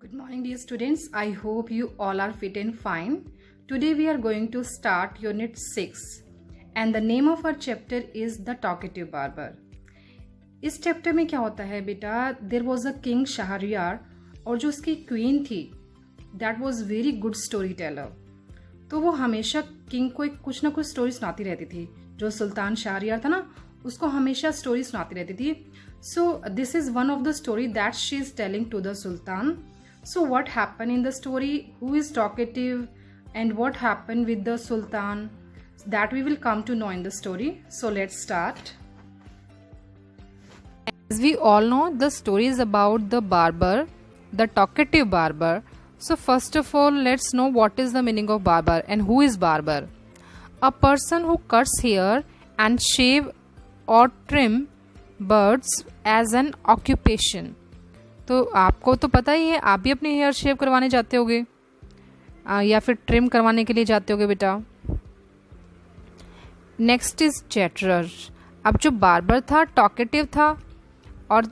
Good morning, dear students. I hope you all are fit and fine. Today we are going to start Unit 6 and the name of our chapter is The Talkative Barber. इस chapter में क्या होता है बेटा, there was a king Shahryar और जो उसकी queen थी that was very good story teller. तो वो हमेशा किंग को कुछ ना कुछ स्टोरी सुनाती रहती थी. जो सुल्तान शहरयार था ना, उसको हमेशा स्टोरी सुनाती रहती थी. So this is one of the story that she is telling to the sultan. So what happened in the story, who is talkative and what happened with the sultan, that we will come to know in the story. So let's start. As we all know, the story is about the barber, the talkative barber. So first of all, let's know what is the meaning of barber and who is barber. A person who cuts hair and shave or trim birds as an occupation. तो आपको तो पता ही है, आप भी अपने hair शेव करवाने जाते होगे या फिर ट्रिम करवाने के लिए जाते होगे बेटा. Next is chatterer. अब जो बार्बर था टॉकेटिव था और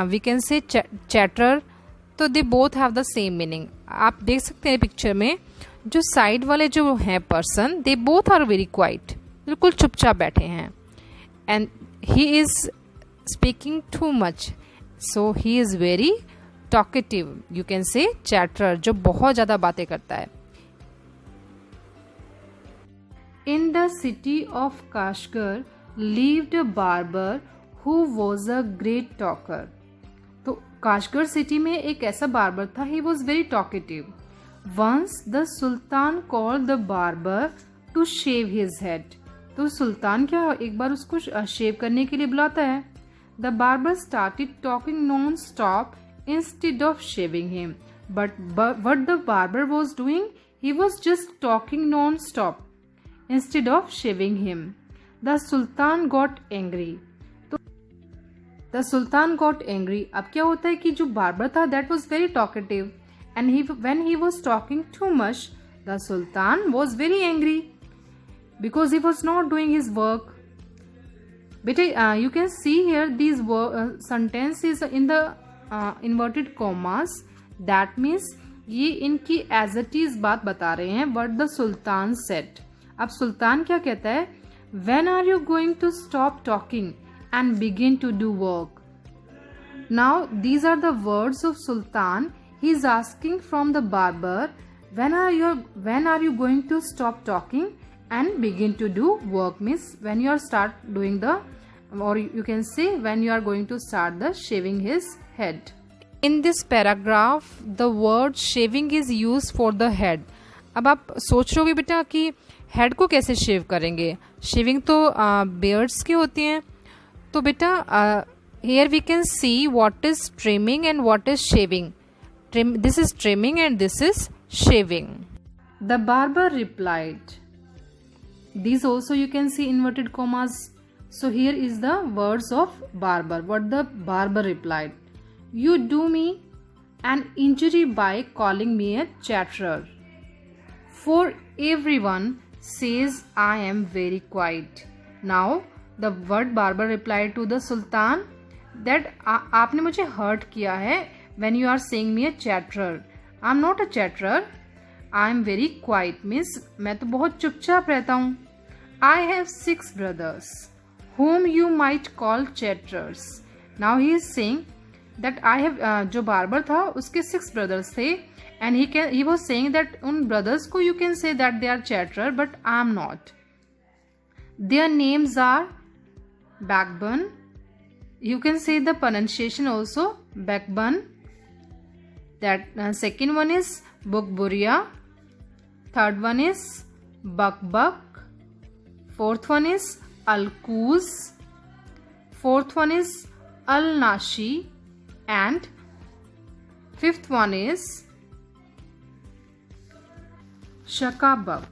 वी कैन से चैटरर, तो they both have the same meaning. आप देख सकते हैं पिक्चर में जो साइड वाले जो हैं person, they both are very quiet, बिल्कुल चुपचाप बैठे हैं. And he is speaking too much, so he is very talkative. You can say chatterer, जो बहुत ज़्यादा बातें करता है. In the city of Kashgar lived a barber who was a great talker. तो काशगर सिटी में एक ऐसा बार्बर था, he was very talkative. Once the sultan called the barber to shave his head. तो सुल्तान क्या एक बार उसको शेव करने के लिए बुलाता है. The barber started talking non-stop instead of shaving him. But what the barber was doing, he was just talking non-stop instead of shaving him. The Sultan got angry. तो the Sultan got angry. अब क्या होता है कि जो barber था that was very talkative and when he was talking too much, the Sultan was very angry because he was not doing his work. Beta, you can see here these sentences in the inverted commas. That means ये इनकी as it is बात बता रहे हैं. What the Sultan said. अब सुल्तान क्या कहता है? When are you going to stop talking and begin to do work? Now these are the words of Sultan. He is asking from the barber, when are you going to stop talking and begin to do work? Means when you are start doing the, or you can say when you are going to start the shaving his head. In this paragraph the word shaving is used for the head. अब आप सोच रहे होगे बेटा कि head को कैसे शेव करेंगे. शेविंग तो बियर्ड्स की होती हैं. तो बेटा here we can see what is trimming and what is shaving. This is trimming and this is shaving. The barber replied. These also you can see inverted commas. So here is the words of barber. What the barber replied. You do me an injury by calling me a chatterer. For everyone says I am very quiet. Now the word barber replied to the Sultan that आपने मुझे hurt किया है when you are saying me a chatterer. I am not a chatterer. I am very quiet. Means मैं तो बहुत चुपचाप रहता हूँ. I have 6 brothers whom you might call chatterers. Now he is saying that I have जो barber था उसके 6 brothers थे and he was saying that उन brothers को you can say that they are chatterer but I am not. Their names are Backbun. You can say the pronunciation also Backbun. That second one is Bukburia. Third one is Buck. Fourth one is Al-Kuz. Fourth one is Al-Nashi. And fifth one is Shakabak.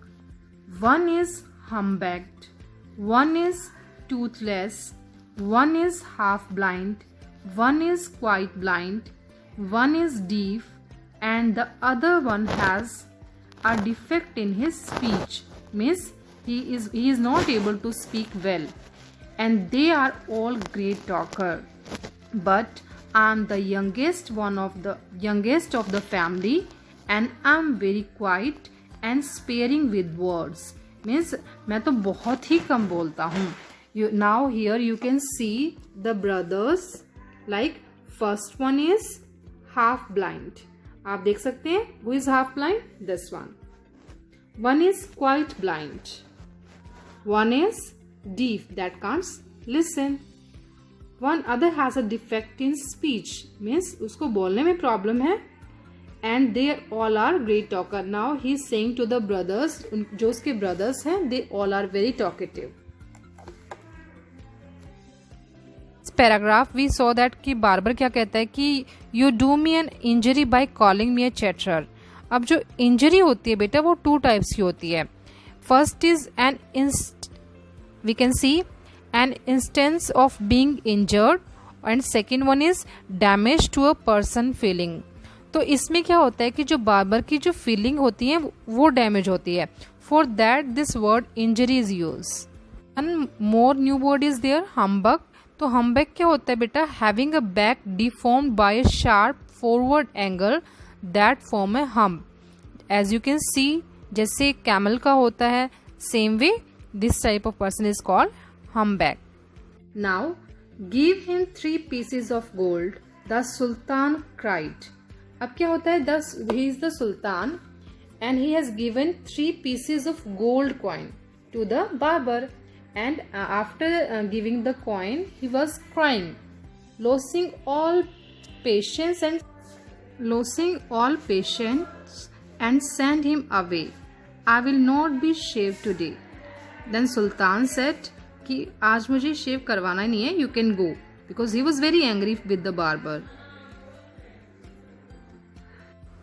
One is humbacked. One is toothless. One is half blind. One is quite blind. One is deaf. And the other one has a defect in his speech. Means he is not able to speak well. And they are all great talker. But I am the youngest of the family and I am very quiet and sparing with words. Means मैं तो बहुत ही कम बोलता हूँ. Now here you can see the brothers, like first one is half blind. आप देख सकते हैं who is half blind? This one. One is quite blind. One is deaf, that can't listen. One other has a defect in speech, means उसको बोलने में problem है. And they all are great talker. Now he is saying to the brothers, जो उसके brothers हैं, they all are very talkative. Paragraph V so that कि barber क्या कहता है कि you do me an injury by calling me a chatterer. अब जो इंजरी होती है बेटा वो 2 टाइप्स की होती है. First is an we can see an instance of being injured and second one is damage to a person feeling. तो इसमें क्या होता है कि जो बार्बर की जो फीलिंग होती है वो डैमेज होती है. For that this word injury is use. And more new word is there humbug. तो हम्बैक क्या होता है बेटा? Having a back deformed by a sharp forward angle that form a hump. As you can see जैसे camel का होता है, same way this type of person is called humpback. Now give him 3 pieces of gold, the sultan cried. अब क्या होता है, he is the sultan and he has given 3 pieces of gold coin to the barber. And after giving the coin, he was crying, losing all patience and sent him away. I will not be shaved today. Then Sultan said कि आज मुझे शेव करवाना ही नहीं है, you can go, because he was very angry with the barber.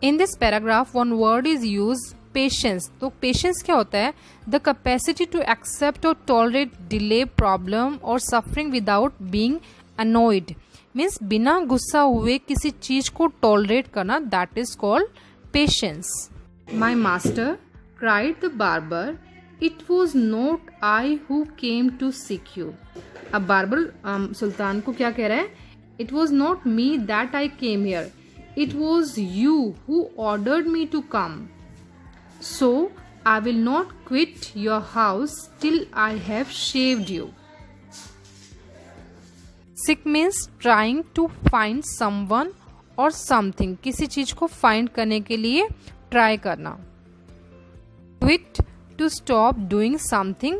In this paragraph, one word is used, patience. तो patience क्या होता है? द कैपेसिटी टू एक्सेप्ट और टॉलरेट डिले, प्रॉब्लम और suffering without being annoyed. Means बिना गुस्सा हुए किसी चीज को टॉलरेट करना, that is called patience. My master cried the barber, it was not I who came to seek you. अब बार्बर सुल्तान को क्या कह रहा है? It was not me that I came here, it was you who ordered me to come. So I will not quit your house till I have shaved you. Seek means trying to find someone or something. किसी चीज को find करने के लिए try करना. Quit to stop doing something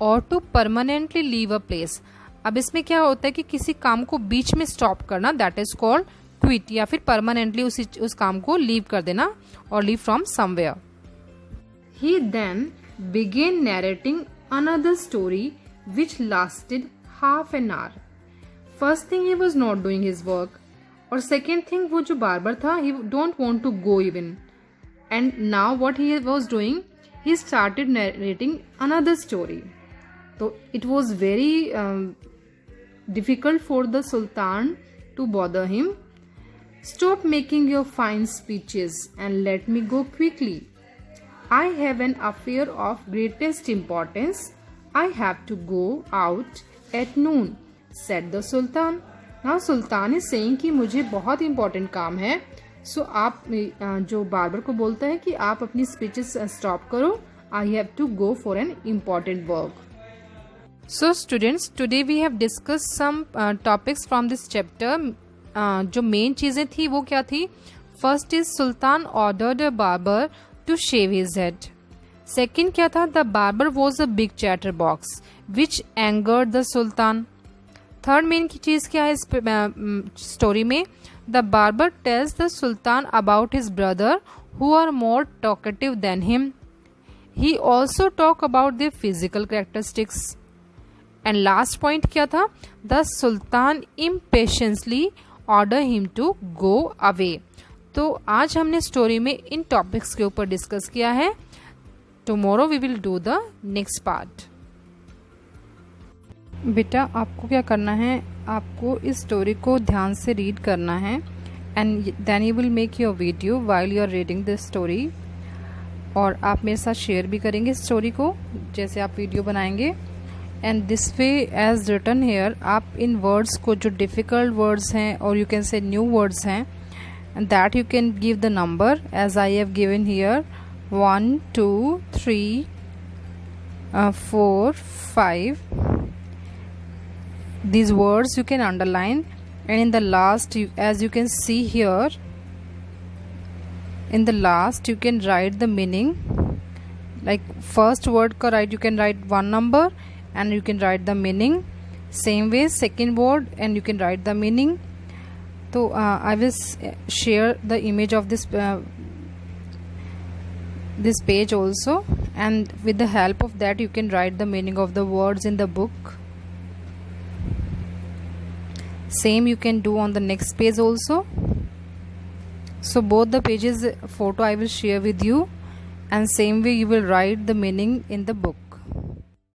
or to permanently leave a place. अब इसमें क्या होता है कि किसी काम को बीच में stop करना, that is called quit, या फिर permanently उस काम को leave कर देना or leave from somewhere. He then began narrating another story which lasted half an hour. First thing, he was not doing his work. और second thing, वो जो barber था, he don't want to go even. And now what he was doing, he started narrating another story. So it was very difficult for the Sultan to bother him. Stop making your fine speeches and let me go quickly. I have an affair of greatest importance. I have to go out at noon, said the Sultan. Now Sultan is saying कि मुझे बहुत important काम है. So आप जो barber को बोलता है कि आप अपनी speeches stop करो. I have to go for an important work. So students, today we have discussed some topics from this chapter. जो main चीजें थी वो क्या थी? First is Sultan ordered a barber to shave his head. Second क्या था? The barber was a big chatterbox which angered the Sultan. Third main की चीज क्या है इस स्टोरी में? The barber tells the Sultan about his brother who are more talkative than him. He also talk about their physical characteristics. And last point क्या था? The Sultan impatiently order him to go away. तो आज हमने story में इन topics के ऊपर discuss किया है. Tomorrow we will do the next part. बेटा आपको क्या करना है? आपको इस स्टोरी को ध्यान से रीड करना है and then you will make your video while you are reading this story. और आप मेरे साथ शेयर भी करेंगे स्टोरी को जैसे आप वीडियो बनाएंगे. And this way as written here आप इन वर्ड्स को जो डिफ़िकल्ट वर्ड्स हैं और you can say new words हैं that you can give the number as I have given here 1 2 3 4 5. These words you can underline, and in the last as you can see here, in the last you can write the meaning. Like first word ka write, you can write one number and you can write the meaning. Same way second word and you can write the meaning. So I will share the image of this page also, and with the help of that you can write the meaning of the words in the book. Same you can do on the next page also. So both the pages photo I will share with you, and same way you will write the meaning in the book.